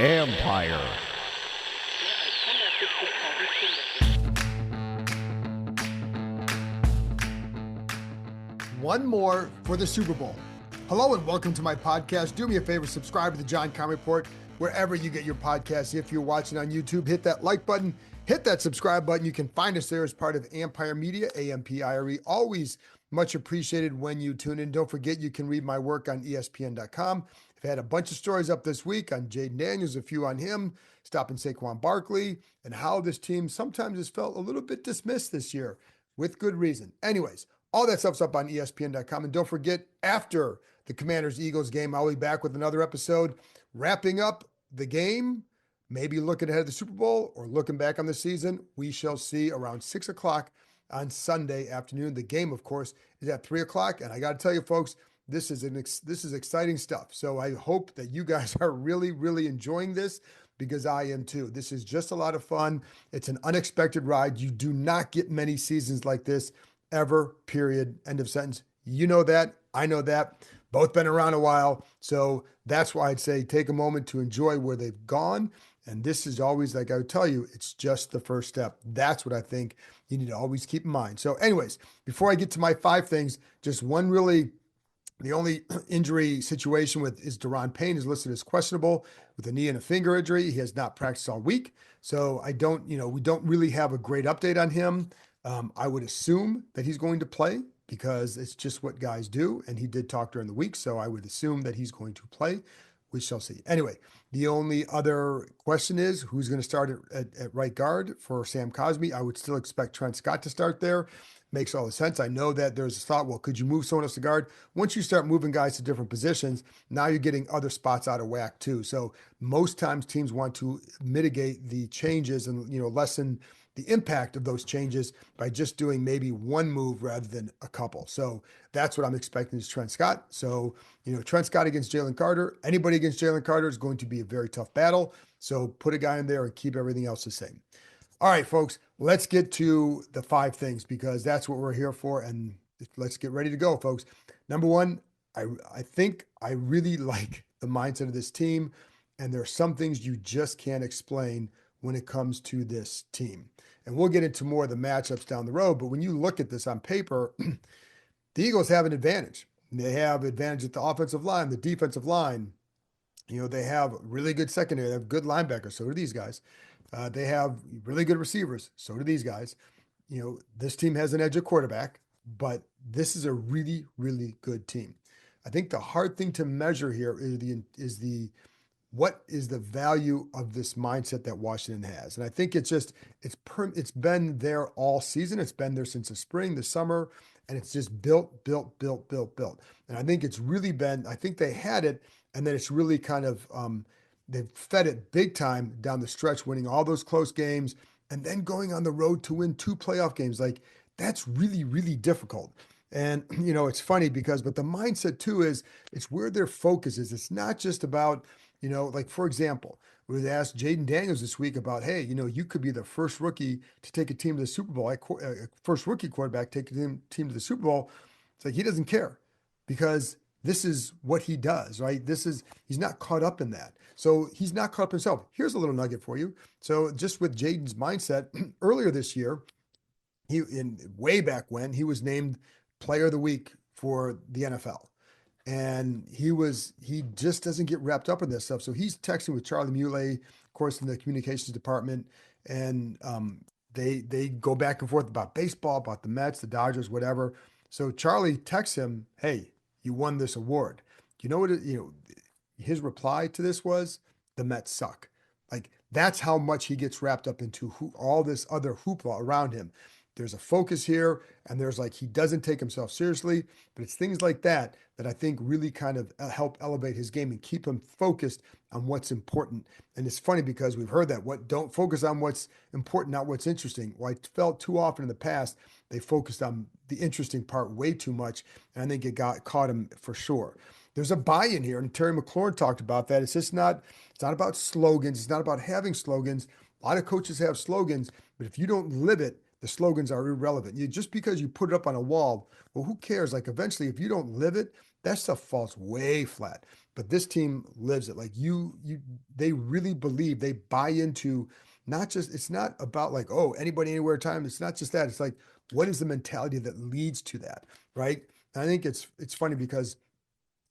Empire. One more for the Super Bowl. Hello and welcome to my podcast. Do me a favor, subscribe to the John Con Report wherever you get your podcasts. If you're watching on YouTube, hit that like button, hit that subscribe button. You can find us there as part of Empire Media, AMPIRE. Always much appreciated when you tune in. Don't forget, you can read my work on ESPN.com. I've had a bunch of stories up this week on Jaden Daniels, a few on him, stopping Saquon Barkley, and how this team sometimes has felt a little bit dismissed this year with good reason. Anyways, all that stuff's up on ESPN.com. And don't forget, after the Commanders-Eagles game, I'll be back with another episode wrapping up the game, maybe looking ahead of the Super Bowl or looking back on the season. We shall see around 6 o'clock on Sunday afternoon. The game, of course, is at 3 o'clock. And I got to tell you, folks, this is exciting stuff. So I hope that you guys are really, really enjoying this, because I am too. This is just a lot of fun. It's an unexpected ride. You do not get many seasons like this ever, period, end of sentence. You know that. I know that. Both been around a while. So that's why I'd say take a moment to enjoy where they've gone. And this is always, like I would tell you, it's just the first step. That's what I think you need to always keep in mind. So anyways, before I get to my 5 things, just one really, the only injury situation with is Daron Payne is listed as questionable with a knee and a finger injury. He has not practiced all week. So we don't really have a great update on him. I would assume that he's going to play because it's just what guys do. And he did talk during the week. So I would assume that he's going to play. We shall see. Anyway, the only other question is who's going to start at right guard for Sam Cosmi. I would still expect Trent Scott to start there. Makes all the sense. I know that there's a thought, well, could you move someone else to guard? Once you start moving guys to different positions, now you're getting other spots out of whack too. So most times teams want to mitigate the changes and, lessen the impact of those changes by just doing maybe one move rather than a couple. So that's what I'm expecting is Trent Scott. So, Trent Scott against Jalen Carter, anybody against Jalen Carter is going to be a very tough battle. So put a guy in there and keep everything else the same. All right, folks, let's get to the 5 things because that's what we're here for. And let's get ready to go, folks. Number one, I think I really like the mindset of this team. And there are some things you just can't explain when it comes to this team. And we'll get into more of the matchups down the road. But when you look at this on paper, the Eagles have an advantage. They have advantage at the offensive line, the defensive line. They have really good secondary. They have good linebackers. So do these guys. They have really good receivers. So do these guys. This team has an edge at quarterback, but this is a really, really good team. I think the hard thing to measure here is what is the value of this mindset that Washington has? And I think it's been there all season. It's been there since the spring, the summer, and it's just built. And I think it's really I think they had it, and then it's really kind of, they've fed it big time down the stretch, winning all those close games, and then going on the road to win 2 playoff games. Like, that's really, really difficult. And, it's funny but the mindset too is it's where their focus is. It's not just about, like, for example, we was asked Jaden Daniels this week about, hey, you could be the first rookie to take a team to the Super Bowl, first rookie quarterback take a team to the Super Bowl. It's like he doesn't care because this is what he does, right? He's not caught up in that. So he's not caught up himself. Here's a little nugget for you. So just with Jaden's mindset, earlier this year, way back when, he was named Player of the Week for the NFL. And he just doesn't get wrapped up in this stuff. So he's texting with Charlie Muley, of course, in the communications department. And they go back and forth about baseball, about the Mets, the Dodgers, whatever. So Charlie texts him, hey, you won this award. You know what, his reply to this was, the Mets suck. Like, that's how much he gets wrapped up into all this other hoopla around him. There's a focus here, and there's he doesn't take himself seriously, but it's things like that I think really kind of help elevate his game and keep him focused on what's important. And it's funny because we've heard that, don't focus on what's important, not what's interesting. Well, I felt too often in the past, they focused on the interesting part way too much, and I think it caught him for sure. There's a buy-in here, and Terry McLaurin talked about that. It's not about slogans. It's not about having slogans. A lot of coaches have slogans, but if you don't live it, the slogans are irrelevant. Just because you put it up on a wall, well, who cares? Like, eventually, if you don't live it, that stuff falls way flat. But this team lives it. Like they really believe, they buy into not just, it's not about like, oh, anybody, anywhere, time. It's not just that. It's like, what is the mentality that leads to that, right? And I think it's funny because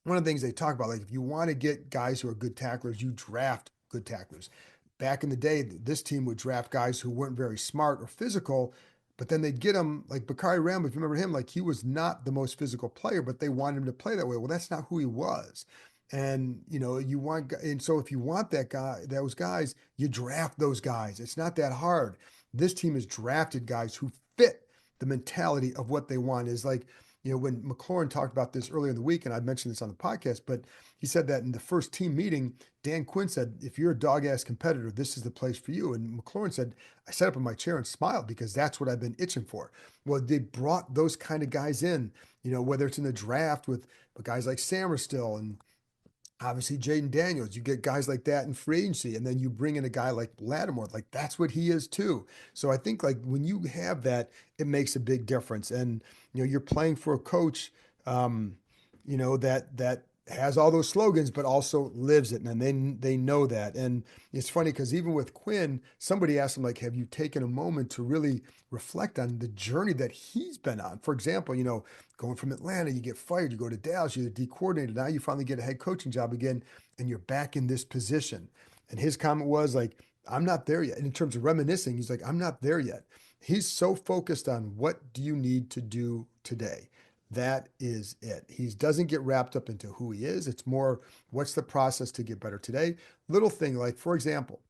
one of the things they talk about, like if you want to get guys who are good tacklers, you draft good tacklers. Back in the day, this team would draft guys who weren't very smart or physical, but then they'd get them like Bakari Rambo, if you remember him, like he was not the most physical player, but they wanted him to play that way. Well, that's not who he was. And and so if you want that guy, those guys, you draft those guys. It's not that hard. This team has drafted guys who fit the mentality of what they want. Is like, when McLaurin talked about this earlier in the week, and I mentioned this on the podcast, but he said that in the first team meeting, Dan Quinn said, if you're a dog-ass competitor, this is the place for you. And McLaurin said, I sat up in my chair and smiled because that's what I've been itching for. Well, they brought those kind of guys in, whether it's in the draft with guys like Samerstill and obviously Jaden Daniels. You get guys like that in free agency, and then you bring in a guy like Lattimore. Like that's what he is too. So I think like when you have that, it makes a big difference. And you're playing for a coach, that has all those slogans, but also lives it, and they know that. And it's funny because even with Quinn, somebody asked him like, "Have you taken a moment to really reflect on the journey that he's been on?" For example, going from Atlanta, you get fired, you go to Dallas, you're the D coordinator. Now you finally get a head coaching job again, and you're back in this position. And his comment was like, "I'm not there yet." And in terms of reminiscing, he's like, "I'm not there yet." He's so focused on what do you need to do today. That is it. He doesn't get wrapped up into who he is. It's more, what's the process to get better today? Little thing like, for example,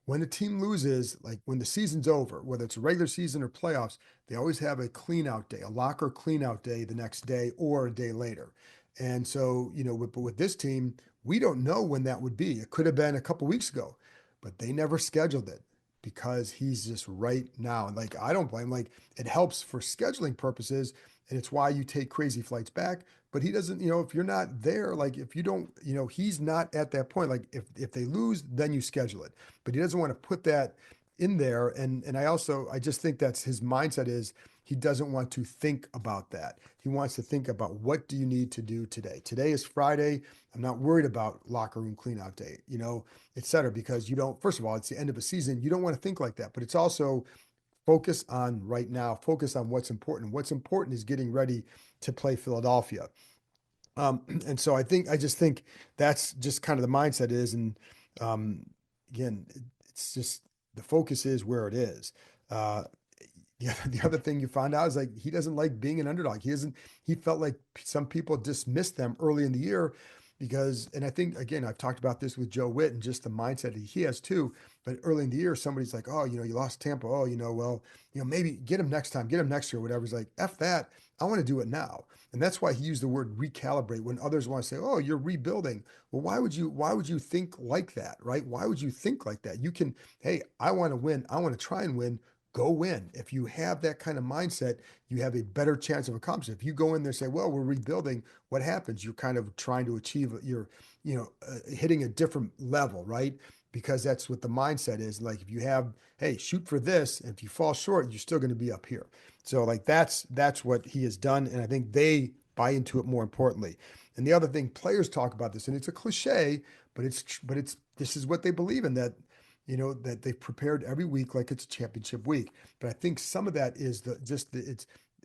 when a team loses, like when the season's over, whether it's a regular season or playoffs, they always have a clean out day, a locker clean out day the next day or a day later. And so, but with this team, we don't know when that would be. It could have been a couple weeks ago, but they never scheduled it because he's just right now. And like, I don't blame, like it helps for scheduling purposes. And it's why you take crazy flights back. But he doesn't, if you're not there, like if you don't, he's not at that point. Like if they lose, then you schedule it. But he doesn't want to put that in there. And I just think that's his mindset is he doesn't want to think about that. He wants to think about what do you need to do today? Today is Friday. I'm not worried about locker room cleanout day, et cetera, because first of all, it's the end of a season. You don't want to think like that, but it's also focus on right now, focus on what's important. What's important is getting ready to play Philadelphia. And so I just think that's just kind of the mindset is. And again, it's just the focus is where it is. The other thing you find out is like he doesn't like being an underdog. He felt like some people dismissed them early in the year because, and I think again, I've talked about this with Joe Witt and just the mindset that he has too. But early in the year, somebody's like, oh, you lost Tampa. Oh, well, maybe get him next time, get him next year, whatever. He's like, F that. I want to do it now. And that's why he used the word recalibrate when others want to say, oh, you're rebuilding. Well, why would you think like that, right? Why would you think like that? You can, hey, I want to win. I want to try and win. Go win. If you have that kind of mindset, you have a better chance of accomplishing. If you go in there and say, well, we're rebuilding, what happens? You're kind of trying to achieve, hitting a different level, right? Because that's what the mindset is. Like if you have, hey, shoot for this, and if you fall short, you're still going to be up here. So like that's what he has done, and I think they buy into it more importantly. And the other thing, players talk about this, and it's a cliche, but it's this is what they believe in, that that they've prepared every week like it's championship week. But I think some of that is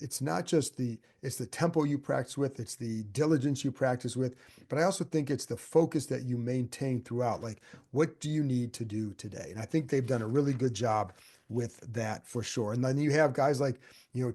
it's not just it's the tempo you practice with, it's the diligence you practice with, but I also think it's the focus that you maintain throughout. Like, what do you need to do today? And I think they've done a really good job with that for sure. And then you have guys like,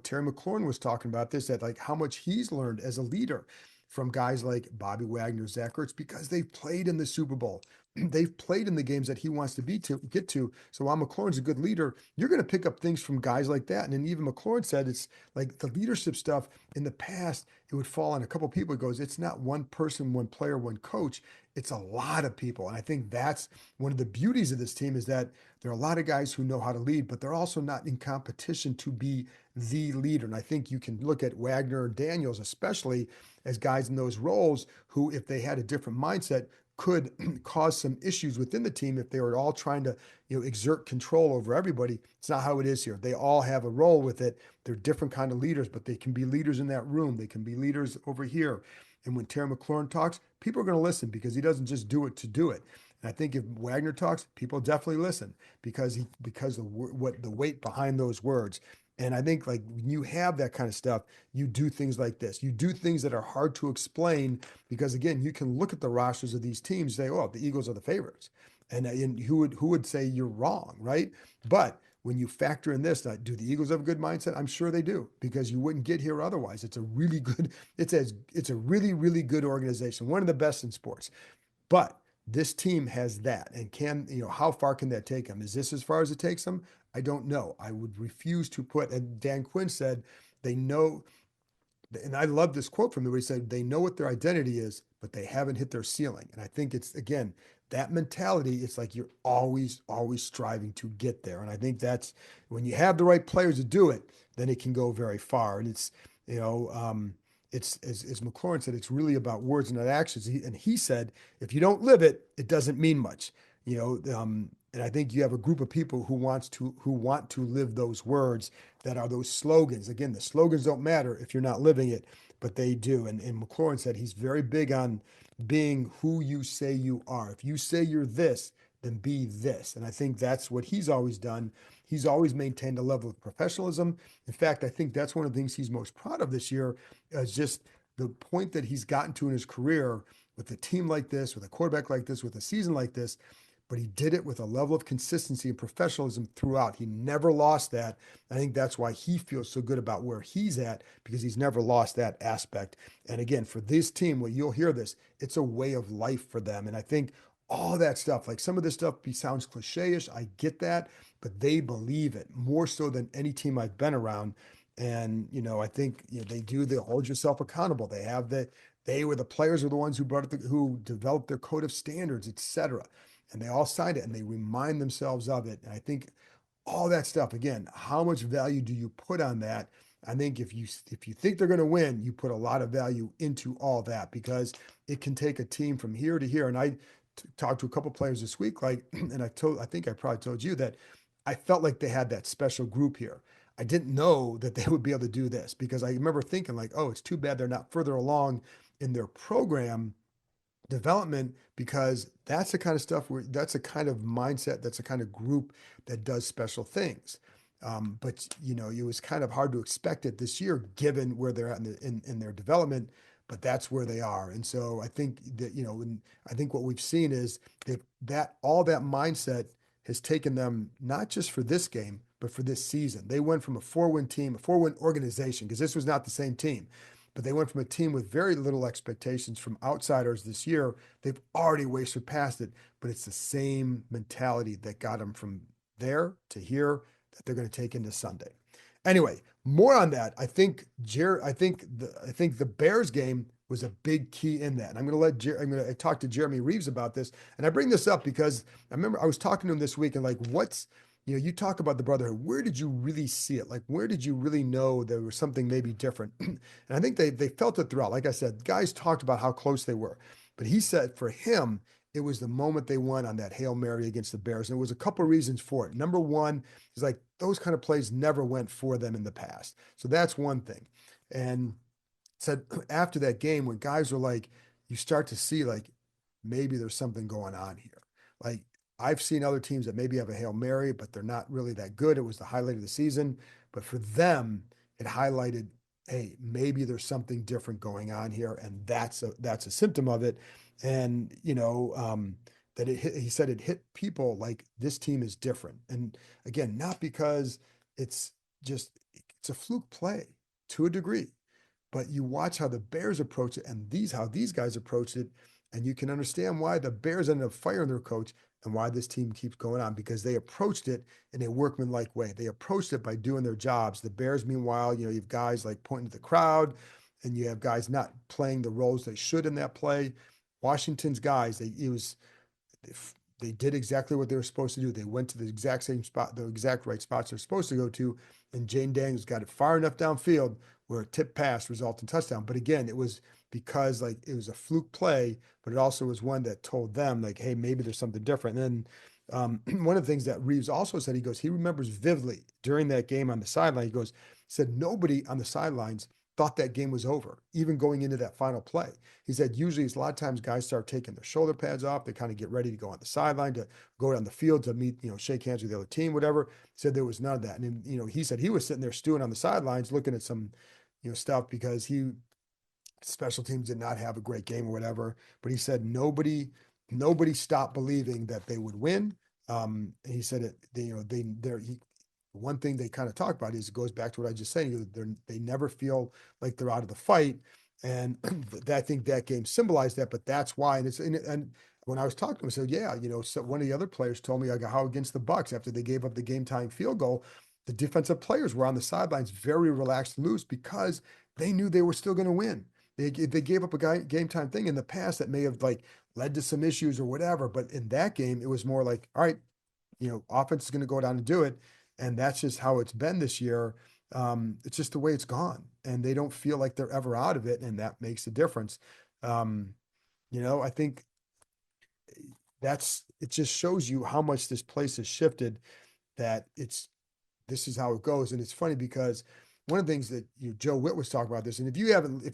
Terry McLaurin was talking about this, that like how much he's learned as a leader from guys like Bobby Wagner, Zach Ertz, because they've played in the Super Bowl. They've played in the games that he wants to get to. So while McLaurin's a good leader, you're going to pick up things from guys like that. And then even McLaurin said it's like the leadership stuff in the past, it would fall on a couple of people. It goes, it's not one person, one player, one coach. It's a lot of people. And I think that's one of the beauties of this team is that there are a lot of guys who know how to lead, but they're also not in competition to be the leader. And I think you can look at Wagner and Daniels, especially as guys in those roles who, if they had a different mindset, could cause some issues within the team if they were all trying to, exert control over everybody. It's not how it is here. They all have a role with it. They're different kind of leaders, but they can be leaders in that room. They can be leaders over here. And when Terry McLaurin talks, people are going to listen because he doesn't just do it to do it. And I think if Wagner talks, people definitely listen because of what the weight behind those words. And I think like when you have that kind of stuff, you do things like this. You do things that are hard to explain because again, you can look at the rosters of these teams, and say, "Oh, the Eagles are the favorites," and who would say you're wrong, right? But when you factor in this, do the Eagles have a good mindset? I'm sure they do because you wouldn't get here otherwise. It's a really good, it's a really really good organization, one of the best in sports. But this team has that, and how far can that take them? Is this as far as it takes them? I don't know. I would refuse to put. And Dan Quinn said they know, and I love this quote from him where he said they know what their identity is, but they haven't hit their ceiling. And I think it's again that mentality. It's like you're always striving to get there. And I think that's when you have the right players to do it, then it can go very far. And it's you know. It's as McLaurin said, it's really about words and not actions. And he said, if you don't live it, it doesn't mean much. And I think you have a group of people who want to live those words that are those slogans. Again, the slogans don't matter if you're not living it, but they do. And McLaurin said he's very big on being who you say you are. If you say you're this, then be this. And I think that's what he's always done. He's always maintained a level of professionalism. In fact, I think that's one of the things he's most proud of this year is just the point that he's gotten to in his career with a team like this, with a quarterback like this, with a season like this, but he did it with a level of consistency and professionalism throughout. He never lost that. I think that's why he feels so good about where he's at because he's never lost that aspect. And again, for this team, well, you'll hear this, it's a way of life for them. And I think all that stuff, like some of this stuff sounds cliche-ish, I get that, but they believe it more so than any team I've been around. And, I think, they hold yourself accountable. They were the players are the ones who developed their code of standards, et cetera, and they all signed it and they remind themselves of it. And I think all that stuff, again, how much value do you put on that? I think if you think they're going to win, you put a lot of value into all that because it can take a team from here to here. And I talked to a couple players this week, and I think I probably told you that I felt like they had that special group here. I didn't know that they would be able to do this because I remember thinking like, oh, it's too bad they're not further along in their program development because that's the kind of stuff where that's a kind of mindset, that's a kind of group that does special things. But it was kind of hard to expect it this year given where they're at in their development, but that's where they are. And so I think that, and I think what we've seen is that all that mindset has taken them not just for this game, but for this season. They went from a 4-win team, a 4-win organization, because this was not the same team. But they went from a team with very little expectations from outsiders this year. They've already way surpassed it, but it's the same mentality that got them from there to here that they're going to take into Sunday. Anyway, more on that. I think the Bears game was a big key in that. And I'm going to talk to Jeremy Reeves about this. And I bring this up because I remember I was talking to him this week and like, you talk about the brotherhood. Where did you really see it? Like, where did you really know there was something maybe different? And I think they felt it throughout. Like I said, guys talked about how close they were. But he said for him, it was the moment they won on that Hail Mary against the Bears. And there was a couple of reasons for it. Number one is like those kind of plays never went for them in the past. So that's one thing. And said after that game, when guys were like, you start to see like maybe there's something going on here. Like I've seen other teams that maybe have a Hail Mary, but they're not really that good. It was the highlight of the season. But for them, it highlighted, hey, maybe there's something different going on here. And that's a symptom of it. And, he said it hit people like this team is different. And again, not because it's a fluke play to a degree, but you watch how the Bears approach it and how these guys approached it. And you can understand why the Bears ended up firing their coach and why this team keeps going on because they approached it in a workmanlike way. They approached it by doing their jobs. The Bears, meanwhile, you have guys like pointing to the crowd and you have guys not playing the roles they should in that play. Washington's guys, they did exactly what they were supposed to do. They went to the exact same spot, the exact right spots they're supposed to go to. And Jane Daniels got it far enough downfield where a tip pass resulted in touchdown. But again, it was because like it was a fluke play, but it also was one that told them like, hey, maybe there's something different. And then one of the things that Reeves also said, he remembers vividly during that game on the sideline, he said nobody on the sidelines thought that game was over, even going into that final play. He said usually it's a lot of times guys start taking their shoulder pads off. They kind of get ready to go on the sideline, to go down the field to meet, shake hands with the other team, whatever. He said there was none of that. And then, he said he was sitting there stewing on the sidelines looking at some, stuff because special teams did not have a great game or whatever. But he said nobody stopped believing that they would win. He said one thing they kind of talk about is, it goes back to what I just said, they never feel like they're out of the fight. And I think that game symbolized that, but that's why. And when I was talking to him, I said, yeah, so one of the other players told me, like, how against the Bucks, after they gave up the game time field goal, the defensive players were on the sidelines, very relaxed and loose, because they knew they were still going to win. They gave up a game time thing in the past that may have led to some issues or whatever. But in that game, it was more like, all right, offense is going to go down and do it. And that's just how it's been this year. It's just the way it's gone, and they don't feel like they're ever out of it. And that makes a difference. I think it just shows you how much this place has shifted, that this is how it goes. And it's funny because one of the things that Joe Witt was talking about this, and if you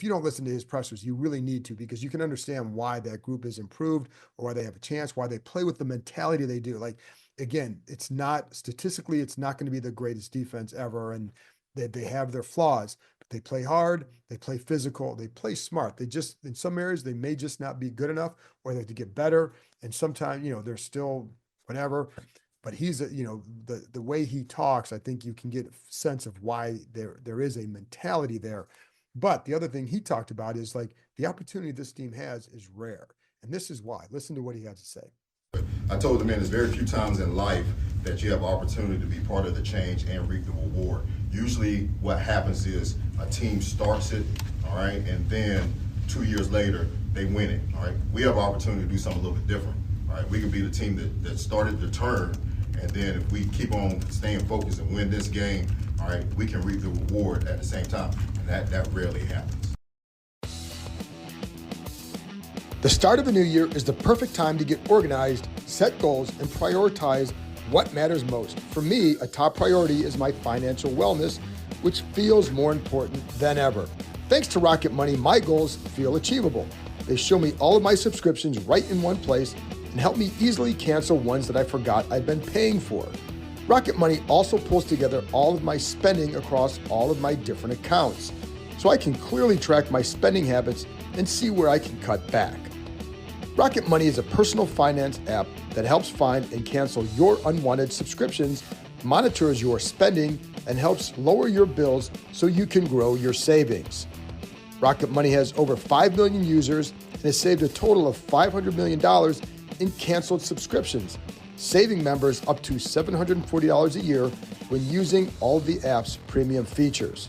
don't listen to his pressers, you really need to, because you can understand why that group is improved, or why they have a chance, why they play with the mentality they do. Like, again, it's not going to be the greatest defense ever, and they have their flaws, but they play hard, they play physical, they play smart. They just, in some areas, they may just not be good enough, or they have to get better. And sometimes, they're still whatever. But he's, the way he talks, I think you can get a sense of why there is a mentality there. But the other thing he talked about is, like, the opportunity this team has is rare. And this is why. Listen to what he has to say. I told the man there's very few times in life that you have opportunity to be part of the change and reap the reward. Usually what happens is a team starts it, all right, and then 2 years later, they win it, all right? We have opportunity to do something a little bit different, all right? We can be the team that started the turn, and then if we keep on staying focused and win this game, all right, we can reap the reward at the same time, and that rarely happens. The start of a new year is the perfect time to get organized, set goals, and prioritize what matters most. For me, a top priority is my financial wellness, which feels more important than ever. Thanks to Rocket Money, my goals feel achievable. They show me all of my subscriptions right in one place and help me easily cancel ones that I forgot I'd been paying for. Rocket Money also pulls together all of my spending across all of my different accounts, so I can clearly track my spending habits and see where I can cut back. Rocket Money is a personal finance app that helps find and cancel your unwanted subscriptions, monitors your spending, and helps lower your bills so you can grow your savings. Rocket Money has over 5 million users and has saved a total of $500 million in canceled subscriptions, saving members up to $740 a year when using all of the app's premium features.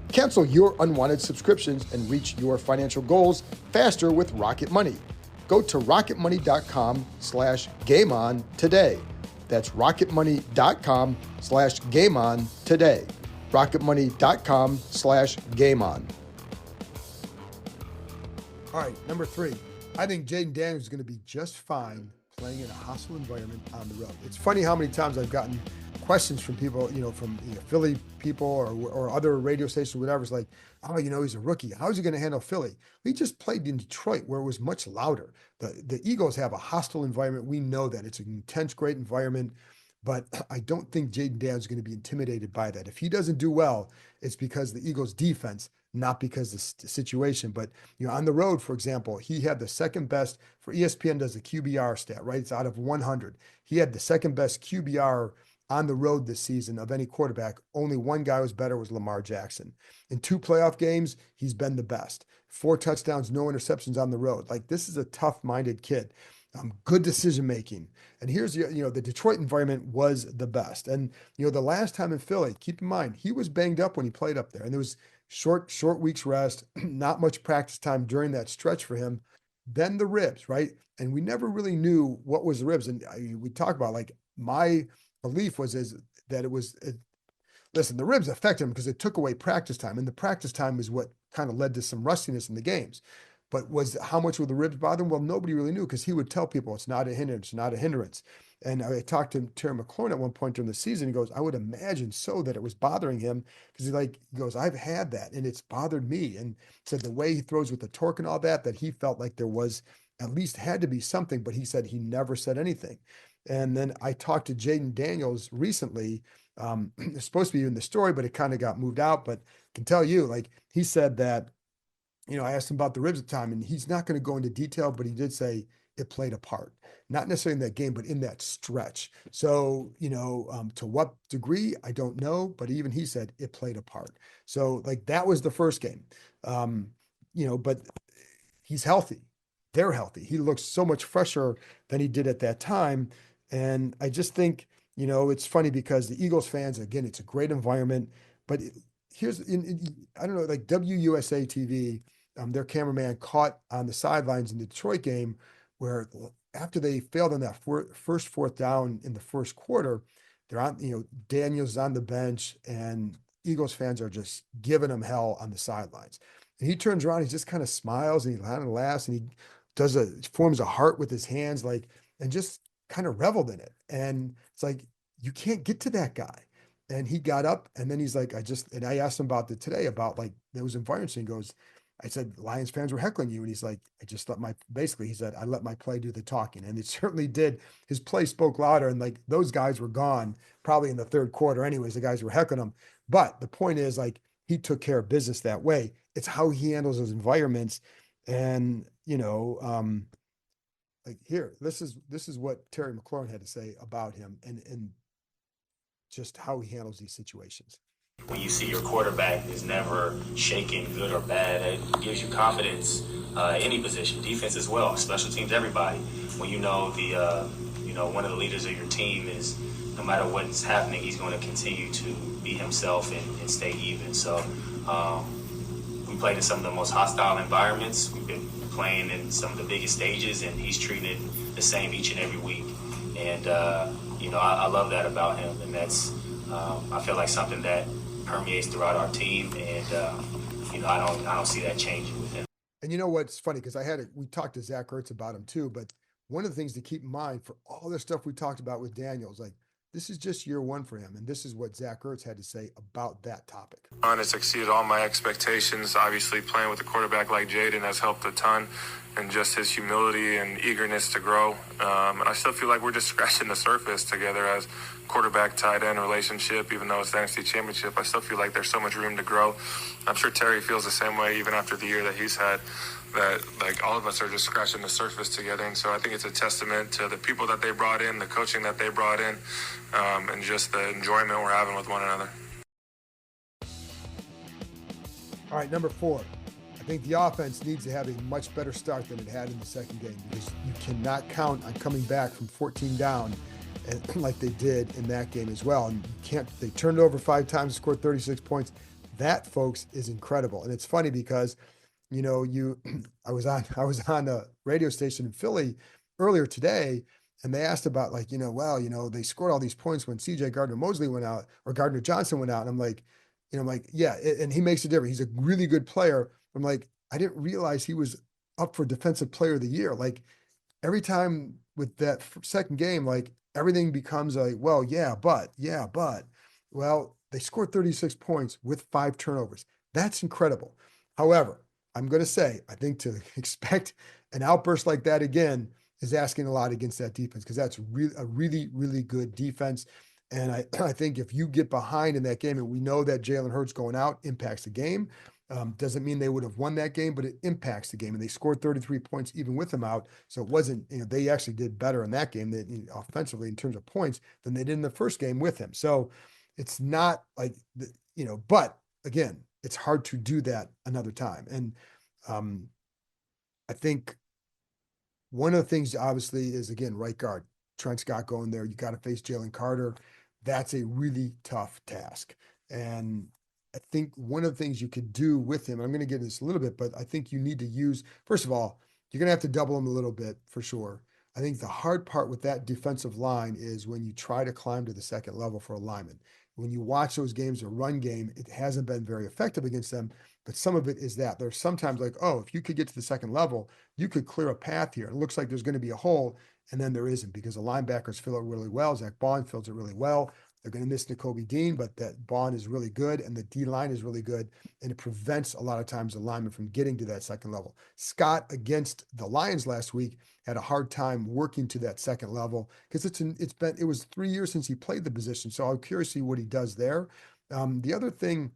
Cancel your unwanted subscriptions and reach your financial goals faster with Rocket Money. Go to rocketmoney.com/gameon today. That's rocketmoney.com/gameon today. rocketmoney.com/gameon. All right, number 3. I think Jaden Daniels is going to be just fine playing in a hostile environment on the road. It's funny how many times I've gotten questions from people, from Philly people or other radio stations, whatever. It's like, oh, he's a rookie. How's he going to handle Philly? We just played in Detroit, where it was much louder. The Eagles have a hostile environment. We know that. It's an intense, great environment. But I don't think Jaden Daniels is going to be intimidated by that. If he doesn't do well, it's because the Eagles' defense, not because of the situation. But on the road, for example, he had the second best. For ESPN does a QBR stat, right? It's out of 100. He had the second best QBR on the road this season of any quarterback. Only one guy was better, was Lamar Jackson. In 2 playoff games, he's been the best. 4 touchdowns, no interceptions on the road. Like, this is a tough-minded kid. Good decision-making. And here's, the Detroit environment was the best. And, the last time in Philly, keep in mind, he was banged up when he played up there. And there was short weeks rest, not much practice time during that stretch for him. Then the ribs, right? And we never really knew what was the ribs. And we talk about, like, my belief was that it was, listen, the ribs affected him because it took away practice time. And the practice time is what kind of led to some rustiness in the games. But how much would the ribs bother him? Well, nobody really knew, because he would tell people it's not a hindrance, not a hindrance. And I talked to Terry McLaurin at one point during the season. He goes, I would imagine so that it was bothering him because he goes, I've had that and it's bothered me. And said the way he throws with the torque and all that, that he felt like there was at least had to be something, but he said he never said anything. And then I talked to Jaden Daniels recently. It's supposed to be in the story, but it kind of got moved out. But I can tell you, like he said that, I asked him about the ribs at the time, and he's not going to go into detail, but he did say it played a part, not necessarily in that game, but in that stretch. So, to what degree, I don't know, but even he said it played a part. So, like, that was the first game. Um, but he's healthy. They're healthy. He looks so much fresher than he did at that time. And I just think, it's funny because the Eagles fans, again, it's a great environment, but here's, I don't know, like WUSA TV, their cameraman caught on the sidelines in the Detroit game where after they failed on that first fourth down in the first quarter, they're on, Daniels on the bench and Eagles fans are just giving him hell on the sidelines. And he turns around, he just kind of smiles and he kind of laughs and he forms a heart with his hands, like, and just kind of reveled in it. And it's like, you can't get to that guy. And he got up and then he's like, and I asked him about it today about like those environments. And he goes, I said, Lions fans were heckling you. And he's like, he said, I let my play do the talking. And it certainly did. His play spoke louder. And like those guys were gone probably in the third quarter. Anyways, the guys were heckling him. But the point is, like, he took care of business that way. It's how he handles those environments. And, like here, this is what Terry McLaurin had to say about him and just how he handles these situations. When you see your quarterback is never shaken, good or bad, it gives you confidence. Any position, defense as well, special teams, everybody. When you know one of the leaders of your team is, no matter what's happening, he's going to continue to be himself and stay even. So we played in some of the most hostile environments. We've been playing in some of the biggest stages, and he's treating it the same each and every week. And I love that about him, and that's I feel like something that permeates throughout our team, and I don't see that changing with him. And you know what's funny, because we talked to Zach Ertz about him too, but one of the things to keep in mind for all the stuff we talked about with Daniels, like this is just year one for him, and this is what Zach Ertz had to say about that topic. It's exceeded all my expectations. Obviously, playing with a quarterback like Jaden has helped a ton, and just his humility and eagerness to grow. And I still feel like we're just scratching the surface together as quarterback-tight end relationship. Even though it's the NFC Championship, I still feel like there's so much room to grow. I'm sure Terry feels the same way, even after the year that he's had, that like all of us are just scratching the surface together. And so I think it's a testament to the people that they brought in, the coaching that they brought in, and just the enjoyment we're having with one another. All right, number 4. I think the offense needs to have a much better start than it had in the second game, because you cannot count on coming back from 14 down like they did in that game as well. And they turned it over 5 times, scored 36 points. That, folks, is incredible. And it's funny because, I was on a radio station in Philly earlier today, and they asked about they scored all these points when CJ Gardner-Mosley went out or Gardner Johnson went out. And I'm like, yeah, and he makes a difference. He's a really good player. I'm like, I didn't realize he was up for Defensive Player of the Year. Like every time with that second game, like everything becomes like, well, but. Well, they scored 36 points with 5 turnovers. That's incredible. However, I'm going to say, I think to expect an outburst like that again is asking a lot against that defense, because that's a really, really good defense. And I think if you get behind in that game, and we know that Jalen Hurts going out impacts the game, doesn't mean they would have won that game, but it impacts the game. And they scored 33 points even with him out. So it wasn't, they actually did better in that game offensively in terms of points than they did in the first game with him. So it's not like, but again, it's hard to do that another time. And I think one of the things obviously is, again, right guard. Trent Scott going there. You got to face Jalen Carter. That's a really tough task. And I think one of the things you could do with him, I'm going to get into this a little bit, but I think you need to use, first of all, you're going to have to double him a little bit for sure. I think the hard part with that defensive line is when you try to climb to the second level for a lineman. when you watch those games, the run game, it hasn't been very effective against them. But some of it is that there's sometimes like, oh, if you could get to the second level, you could clear a path here. It looks like there's going to be a hole, and then there isn't because the linebackers fill it really well. Zach Bond fills it really well. They're going to miss Nakobe Dean, but that Bond is really good, and the D line is really good, and it prevents a lot of times the lineman from getting to that second level. Scott against the Lions last week had a hard time working to that second level because it was 3 years since he played the position, so I'm curious to see what he does there. The other thing,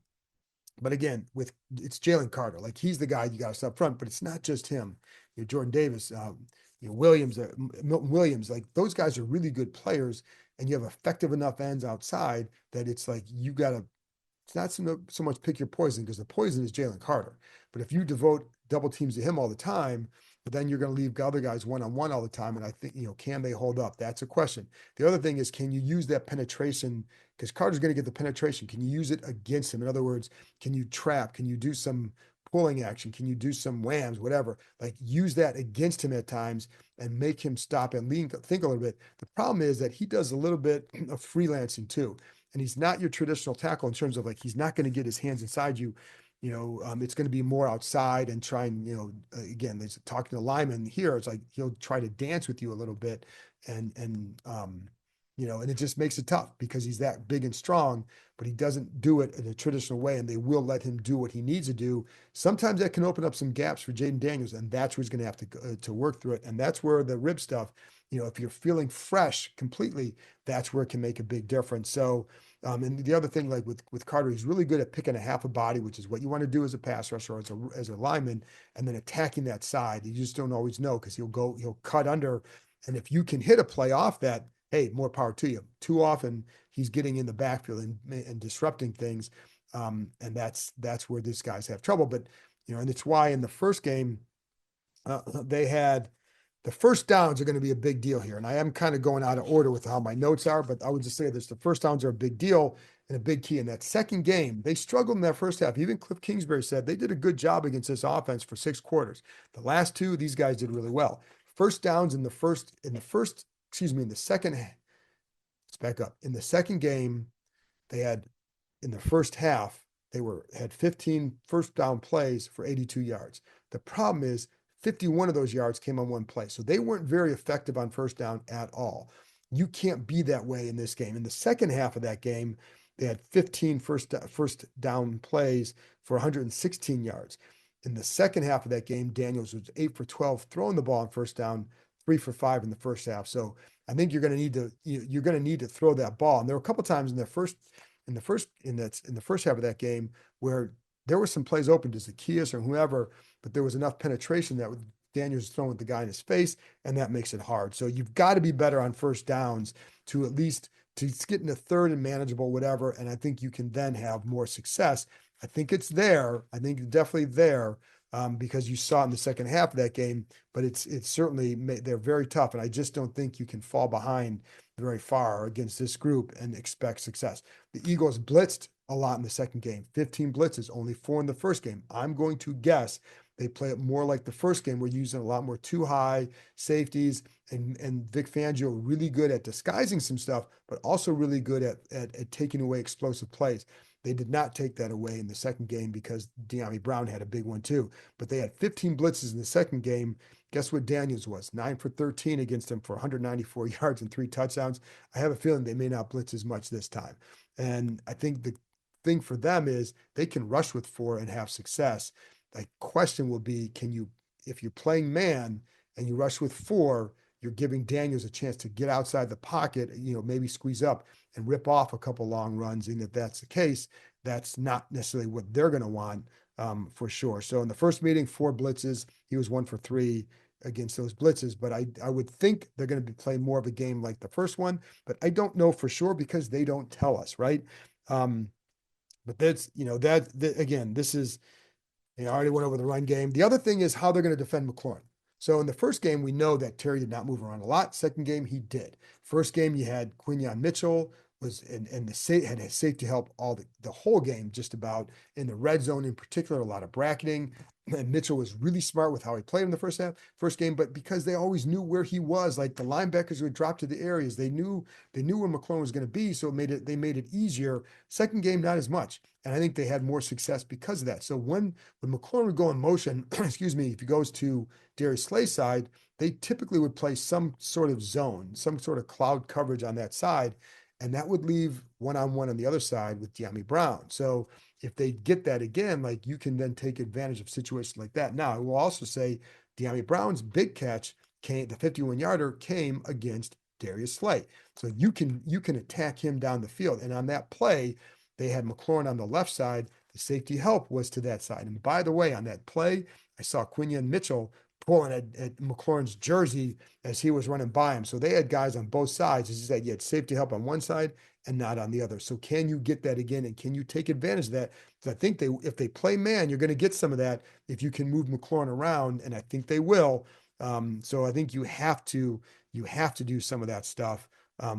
but again, it's Jalen Carter, like he's the guy you got to stop front, but it's not just him. Jordan Davis, Williams, Milton Williams, like those guys are really good players, and you have effective enough ends outside that it's like you got to. It's not so much pick your poison because the poison is Jalen Carter. But if you devote double teams to him all the time, but then you're going to leave other guys one-on-one all the time. And I think, can they hold up? That's a question. The other thing is, can you use that penetration? Because Carter's going to get the penetration. Can you use it against him? In other words, can you trap? Can you do some pulling action? Can you do some whams, whatever? Like use that against him at times and make him stop and think a little bit. The problem is that he does a little bit of freelancing too. And he's not your traditional tackle in terms of like, he's not going to get his hands inside you. It's going to be more outside and try and, again, there's talking to linemen here. It's like, he'll try to dance with you a little bit and it just makes it tough because he's that big and strong, but he doesn't do it in a traditional way, and they will let him do what he needs to do. Sometimes that can open up some gaps for Jaden Daniels, and that's where he's going to have to work through it. And that's where the rib stuff, if you're feeling fresh completely, that's where it can make a big difference. So, and the other thing, like with Carter, he's really good at picking a half a body, which is what you want to do as a pass rusher or as a lineman, and then attacking that side. You just don't always know because he'll cut under, and if you can hit a play off that, hey, more power to you. Too often he's getting in the backfield and disrupting things, and that's where these guys have trouble. But and it's why in the first game they had the first downs are going to be a big deal here. And I am kind of going out of order with how my notes are, but I would just say this: the first downs are a big deal and a big key. In that second game, they struggled in that first half. Even Cliff Kingsbury said they did a good job against this offense for 6 quarters. The last 2, these guys did really well. First downs in the second, let's back up. In the second game, they had, in the first half, had 15 first down plays for 82 yards. The problem is 51 of those yards came on one play. So they weren't very effective on first down at all. You can't be that way in this game. In the second half of that game, they had 15 first down plays for 116 yards. In the second half of that game, Daniels was 8 for 12 throwing the ball on first down, 3 for 5 in the first half. So I think you're going to need to throw that ball. And there were a couple times in the first half of that game where there were some plays open to Zacchaeus or whoever, but there was enough penetration that Daniels throwing the guy in his face, and that makes it hard. So you've got to be better on first downs to at least to get into third and manageable, whatever. And I think you can then have more success. I think it's there. I think it's definitely there. Because you saw in the second half of that game, but it's certainly, they're very tough. And I just don't think you can fall behind very far against this group and expect success. The Eagles blitzed a lot in the second game, 15 blitzes, only 4 in the first game. I'm going to guess they play it more like the first game. We're using a lot more too high safeties, and Vic Fangio really good at disguising some stuff, but also really good at taking away explosive plays. They did not take that away in the second game because De'Ami Brown had a big one too. But they had 15 blitzes in the second game. Guess what Daniels was? 9 for 13 against them for 194 yards and 3 touchdowns. I have a feeling they may not blitz as much this time. And I think the thing for them is they can rush with 4 and have success. The question will be, if you're playing man and you rush with 4, you're giving Daniels a chance to get outside the pocket, maybe squeeze up and rip off a couple long runs. And if that's the case, that's not necessarily what they're going to want for sure. So in the first meeting, 4 blitzes, he was 1 for 3 against those blitzes, but I would think they're going to be playing more of a game like the first one, but I don't know for sure because they don't tell us, right? But that's, again, this is, I already went over the run game. The other thing is how they're going to defend McLaurin. So in the first game, we know that Terry did not move around a lot. Second game, he did. First game, you had Quinyon Mitchell had safety help the whole game, just about in the red zone in particular, a lot of bracketing. and Mitchell was really smart with how he played in the first game, but because they always knew where he was, like the linebackers would drop to the areas, they knew where McLaurin was going to be, so they made it easier. Second game, not as much, and I think they had more success because of that. So when McLaurin would go in motion, excuse me, if he goes to Darius Slay's side, they typically would play some sort of zone, some sort of cloud coverage on that side, and that would leave one-on-one on the other side with De'Ami Brown. So if they get that again, like you can then take advantage of situations like that. Now, I will also say De'Ami Brown's big catch came, the 51-yarder came against Darius Slay. So you can attack him down the field. And on that play, they had McLaurin on the left side. The safety help was to that side. And by the way, on that play, I saw Quinion Mitchell pulling at McLaurin's jersey as he was running by him. So they had guys on both sides. As you said, you had safety help on one side and not on the other. So can you get that again? And can you take advantage of that? Because I think if they play man, you're going to get some of that if you can move McLaurin around, and I think they will. So I think you have to do some of that stuff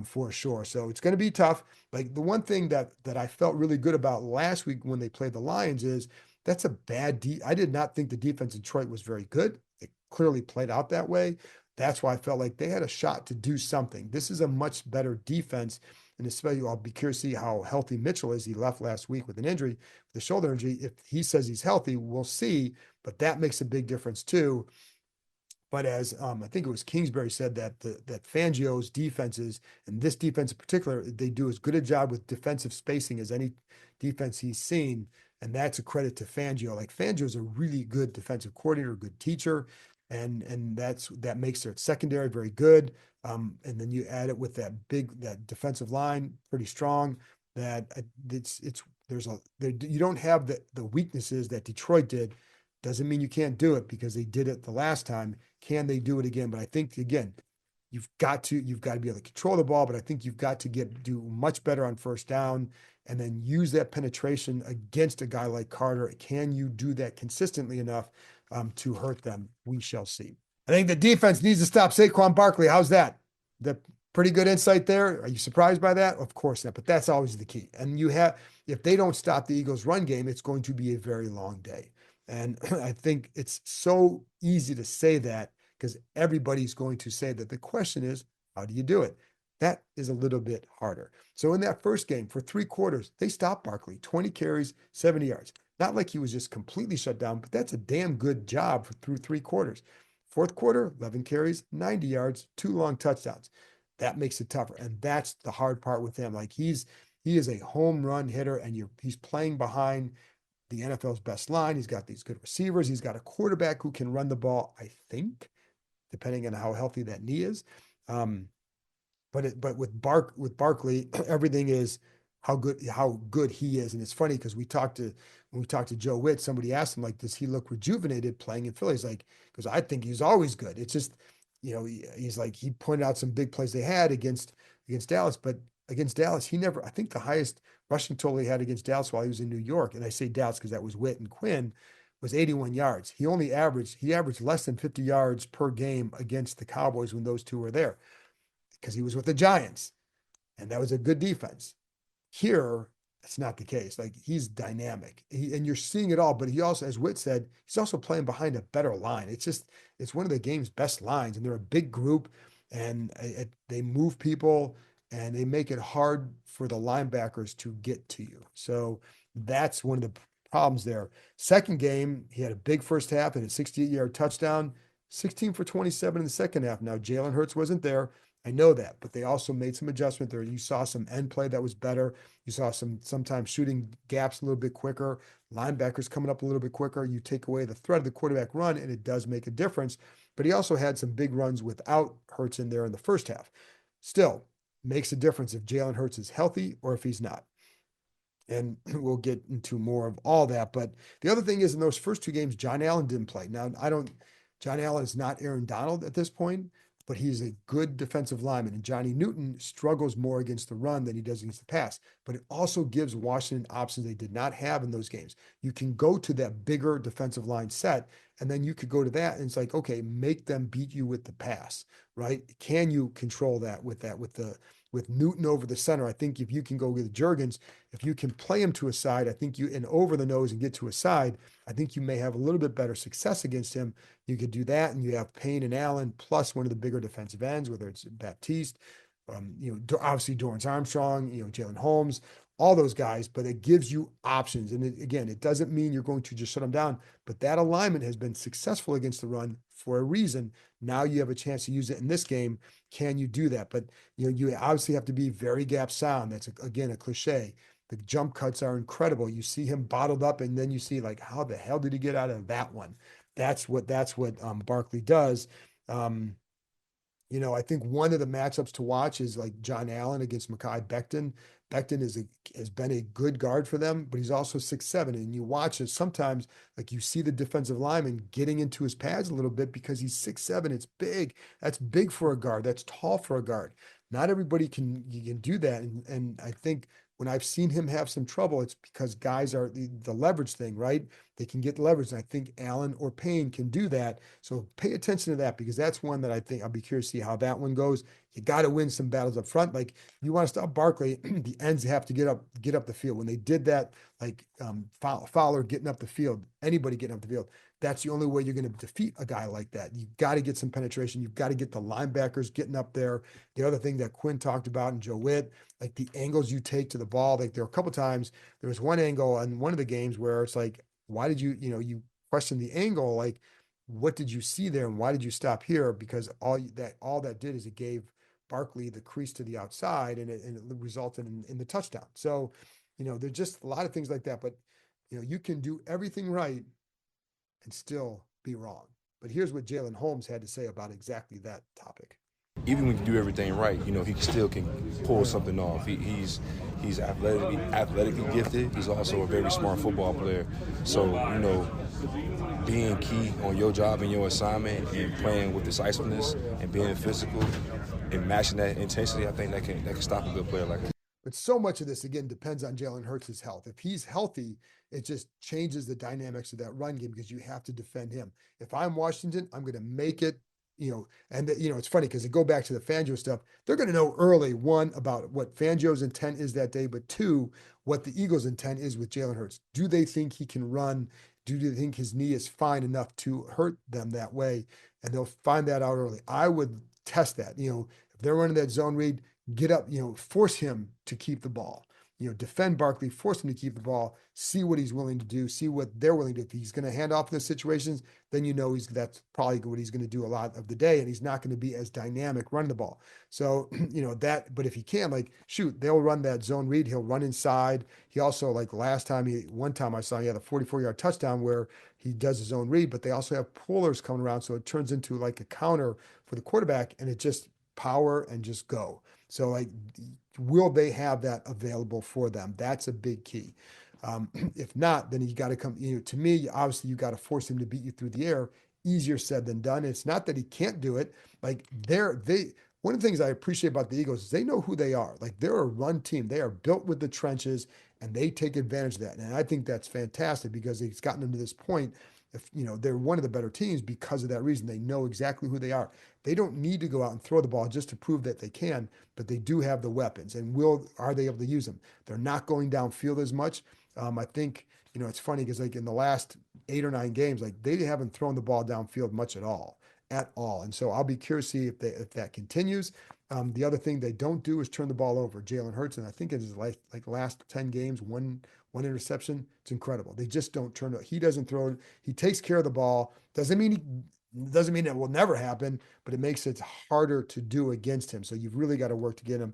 for sure. So it's going to be tough. Like the one thing that I felt really good about last week when they played the Lions is that's a bad I did not think the defense in Detroit was very good. It clearly played out that way. That's why I felt like they had a shot to do something. This is a much better defense. And especially, I'll be curious to see how healthy Mitchell is. He left last week with an injury, with a shoulder injury. If he says he's healthy, we'll see. But that makes a big difference too. But as I think it was Kingsbury said that that Fangio's defenses, and this defense in particular, they do as good a job with defensive spacing as any defense he's seen. And that's a credit to Fangio. Like Fangio's a really good defensive coordinator, good teacher, and that makes their secondary very good. And then you add it with that defensive line, pretty strong. That you don't have the weaknesses that Detroit did. Doesn't mean you can't do it because they did it the last time. Can they do it again? But I think again, you've got to be able to control the ball. But I think you've got to do much better on first down, and then use that penetration against a guy like Carter. Can you do that consistently enough to hurt them? We shall see. I think the defense needs to stop Saquon Barkley. How's that? The pretty good insight there. Are you surprised by that? Of course not, but that's always the key. And if they don't stop the Eagles' run game, it's going to be a very long day. And I think it's so easy to say that because everybody's going to say that. The question is, how do you do it? That is a little bit harder. So in that first game, for 3 quarters, they stopped Barkley, 20 carries, 70 yards. Not like he was just completely shut down, but that's a damn good job through 3 quarters. Fourth quarter, 11 carries, 90 yards, 2 long touchdowns. That makes it tougher. And that's the hard part with him. Like he is a home run hitter, and he's playing behind the NFL's best line. He's got these good receivers. He's got a quarterback who can run the ball, I think, depending on how healthy that knee is. But with Barkley, everything is how good he is. And it's funny because when we talked to Joe Witt, somebody asked him, like, does he look rejuvenated playing in Philly? He's like, because I think he's always good. It's just, he's like, he pointed out some big plays they had against Dallas, but against Dallas, I think the highest rushing total he had against Dallas while he was in New York, and I say Dallas because that was Witt and Quinn, was 81 yards. He averaged less than 50 yards per game against the Cowboys when those two were there because he was with the Giants, and that was a good defense. Here, that's not the case. Like, he's dynamic, and you're seeing it all, but he also, as Witt said, he's also playing behind a better line. It's one of the game's best lines, and they're a big group, and they move people, and they make it hard for the linebackers to get to you. So that's one of the problems there. Second game, he had a big first half and a 68-yard touchdown, 16 for 27 in the second half. Now, Jalen Hurts wasn't there. I know that, but they also made some adjustment there. You saw some end play that was better. You saw sometimes shooting gaps a little bit quicker, linebackers coming up a little bit quicker. You take away the threat of the quarterback run, and it does make a difference. But he also had some big runs without Hurts in there in the first half. Still, makes a difference if Jalen Hurts is healthy or if he's not. And we'll get into more of all that. But the other thing is, in those first 2 games, John Allen didn't play. Now, John Allen is not Aaron Donald at this point, but he's a good defensive lineman. And Johnny Newton struggles more against the run than he does against the pass. But it also gives Washington options they did not have in those games. You can go to that bigger defensive line set, and then you could go to that, and it's like, okay, make them beat you with the pass, right? Can you control that with the with Newton over the center. I think if you can go with Jurgens, if you can play him to a side, I think and over the nose and get to a side, I think you may have a little bit better success against him. You could do that, and you have Payne and Allen plus one of the bigger defensive ends, whether it's Baptiste, obviously Dorrance Armstrong, Jalen Holmes, all those guys, but it gives you options. And again, it doesn't mean you're going to just shut them down, but that alignment has been successful against the run for a reason. Now you have a chance to use it in this game. Can you do that? But you obviously have to be very gap sound. That's again a cliche. The jump cuts are incredible. You see him bottled up, and then you see like, how the hell did he get out of that one? That's what Barkley does. I think one of the matchups to watch is like John Allen against Mekhi Becton. Becton has been a good guard for them, but he's also 6'7", and you watch it sometimes, like you see the defensive lineman getting into his pads a little bit because he's 6'7". It's big. That's big for a guard. That's tall for a guard. Not everybody can do that, and I think when I've seen him have some trouble, it's because guys are the leverage thing, right? They can get leverage, and I think Allen or Payne can do that. So pay attention to that, because that's one that I think I'll be curious to see how that one goes. You got to win some battles up front. Like, you want to stop Barkley, the ends have to get up the field. When they did that, like Fowler getting up the field, anybody getting up the field, that's the only way you're going to defeat a guy like that. You got to get some penetration. You've got to get the linebackers getting up there. The other thing that Quinn talked about, and Joe Witt, like the angles you take to the ball. Like, there were a couple times, there was one angle on one of the games where it's like, why did you question the angle? Like, what did you see there, and why did you stop here? Because all that did is it gave Barkley the crease to the outside, and it resulted in the touchdown. So, there's just a lot of things like that. But you can do everything right and still be wrong. But here's what Jalen Holmes had to say about exactly that topic. Even when you do everything right, he still can pull something off. He's athletically gifted. He's also a very smart football player. So, being key on your job and your assignment and playing with decisiveness and being physical and matching that intensity, I think that can stop a good player like that. But so much of this, again, depends on Jalen Hurts' health. If he's healthy, it just changes the dynamics of that run game, because you have to defend him. If I'm Washington, I'm going to make it, it's funny because they go back to the Fangio stuff. They're going to know early, one, about what Fangio's intent is that day, but two, what the Eagles' intent is with Jalen Hurts. Do they think he can run? Do they think his knee is fine enough to hurt them that way? And they'll find that out early. I would test that. If they're running that zone read, get up, force him to keep the ball. Defend Barkley, force him to keep the ball, see what he's willing to do, see what they're willing to do. If he's going to hand off in those situations, then that's probably what he's going to do a lot of the day, and he's not going to be as dynamic running the ball. So, but if he can, they'll run that zone read, he'll run inside. He also, like one time I saw he had a 44-yard touchdown where he does his own read, but they also have pullers coming around, so it turns into like a counter for the quarterback, and it just power and just go. So, will they have that available for them? That's a big key. If not, then you got to come, to me, obviously you got to force him to beat you through the air. Easier said than done. It's not that he can't do it. One of the things I appreciate about the Eagles is they know who they are. Like, they're a run team. They are built with the trenches, and they take advantage of that. And I think that's fantastic, because it's gotten them to this point. If they're one of the better teams because of that reason. They know exactly who they are. They don't need to go out and throw the ball just to prove that they can, but they do have the weapons. And are they able to use them? They're not going downfield as much. I think it's funny because in the last 8 or 9 games, they haven't thrown the ball downfield much at all. And so I'll be curious to see if that continues. The other thing they don't do is turn the ball over. Jalen Hurts, and I think it is last 10 games, one interception. It's incredible. They just don't turn it. He doesn't throw it. He takes care of the ball. Doesn't mean it will never happen, but it makes it harder to do against him. So you've really got to work to get him.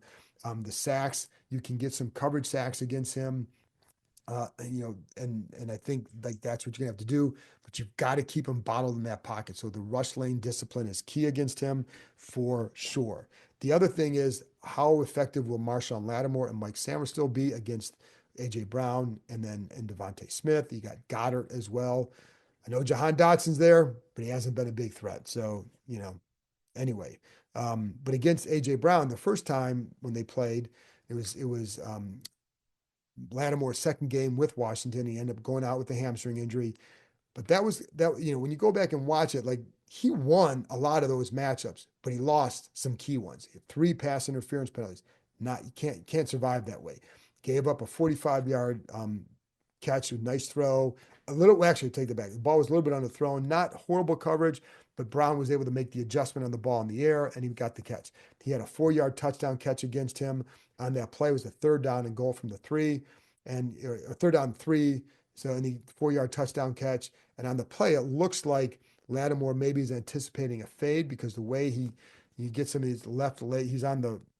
The sacks, you can get some coverage sacks against him. And I think that's what you're gonna have to do, but you've got to keep him bottled in that pocket. So the rush lane discipline is key against him for sure. The other thing is, how effective will Marshawn Lattimore and Mike Sainristil be against A.J. Brown and Devontae Smith? You got Goddard as well. I know Jahan Dotson's there, but he hasn't been a big threat. So, anyway. But against A.J. Brown, the first time when they played, it was Lattimore's second game with Washington. He ended up going out with a hamstring injury. But when you go back and watch it, he won a lot of those matchups, but he lost some key ones. He had 3 pass interference penalties. You can't survive that way. Gave up a 45-yard catch with nice throw. Actually, take that back. The ball was a little bit underthrown, not horrible coverage, but Brown was able to make the adjustment on the ball in the air, and he got the catch. He had a 4-yard touchdown catch against him on that play. It was a 3rd down and goal from the 3, and a 3rd down 3. So, and the 4-yard touchdown catch. And on the play, it looks like Lattimore maybe is anticipating a fade because the way he gets him his left leg,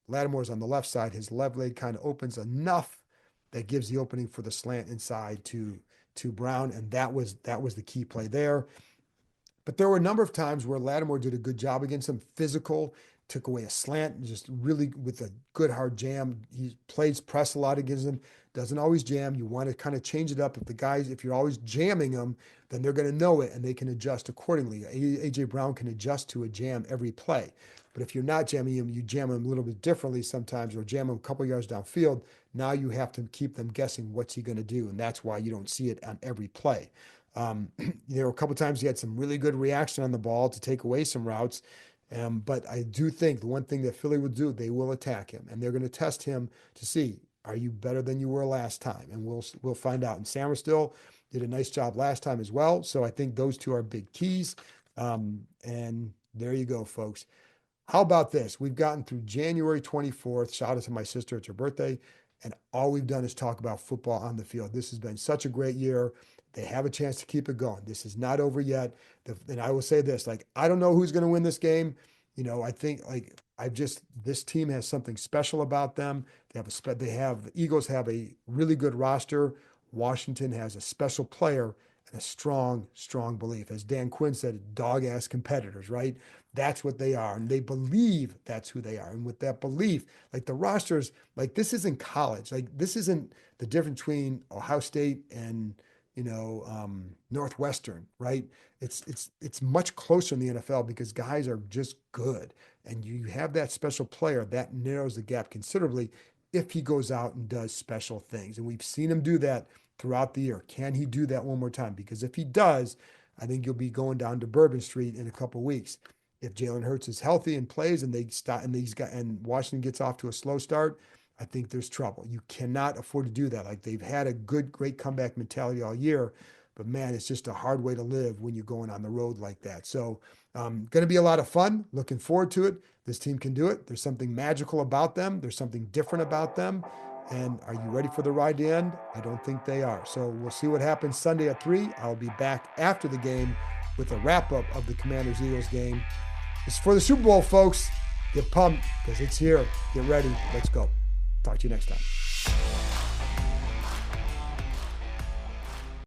Lattimore's on the left side. His left leg kind of opens enough that gives the opening for the slant inside to Brown, and that was the key play there. But there were a number of times where Lattimore did a good job against him, physical, took away a slant, just really with a good hard jam. He plays press a lot against him, doesn't always jam. You want to kind of change it up. If you're always jamming them, then they're going to know it and they can adjust accordingly. A.J. Brown can adjust to a jam every play. But if you're not jamming him, you jam him a little bit differently sometimes, or jam him a couple yards downfield. Now you have to keep them guessing what's he going to do, and that's why you don't see it on every play. There were a couple times he had some really good reaction on the ball to take away some routes. But I do think the one thing that Philly will do, they will attack him, and they're going to test him to see, are you better than you were last time? And we'll find out. And Sammerstill did a nice job last time as well. So I think those two are big keys. And there you go, folks. How about this? We've gotten through January 24th. Shout out to my sister. It's her birthday. And all we've done is talk about football on the field. This has been such a great year. They have a chance to keep it going. This is not over yet. And I will say this, I don't know who's going to win this game. I think this team has something special about them. The Eagles have a really good roster. Washington has a special player and a strong, strong belief. As Dan Quinn said, dog-ass competitors, right? That's what they are. And they believe that's who they are. And with that belief, the rosters, this isn't college. This isn't the difference between Ohio State and Northwestern, right? It's much closer in the NFL because guys are just good. And you have that special player that narrows the gap considerably if he goes out and does special things. And we've seen him do that throughout the year. Can he do that one more time? Because if he does, I think you'll be going down to Bourbon Street in a couple of weeks. If Jalen Hurts is healthy and plays and and Washington gets off to a slow start, I think there's trouble. You cannot afford to do that. They've had a great comeback mentality all year, but man, it's just a hard way to live when you're going on the road like that. So going to be a lot of fun. Looking forward to it. This team can do it. There's something magical about them. There's something different about them. And are you ready for the ride to end? I don't think they are. So we'll see what happens Sunday at 3. I'll be back after the game with a wrap-up of the Commanders-Eagles game. It's for the Super Bowl, folks. Get pumped because it's here. Get ready. Let's go. Talk to you next time.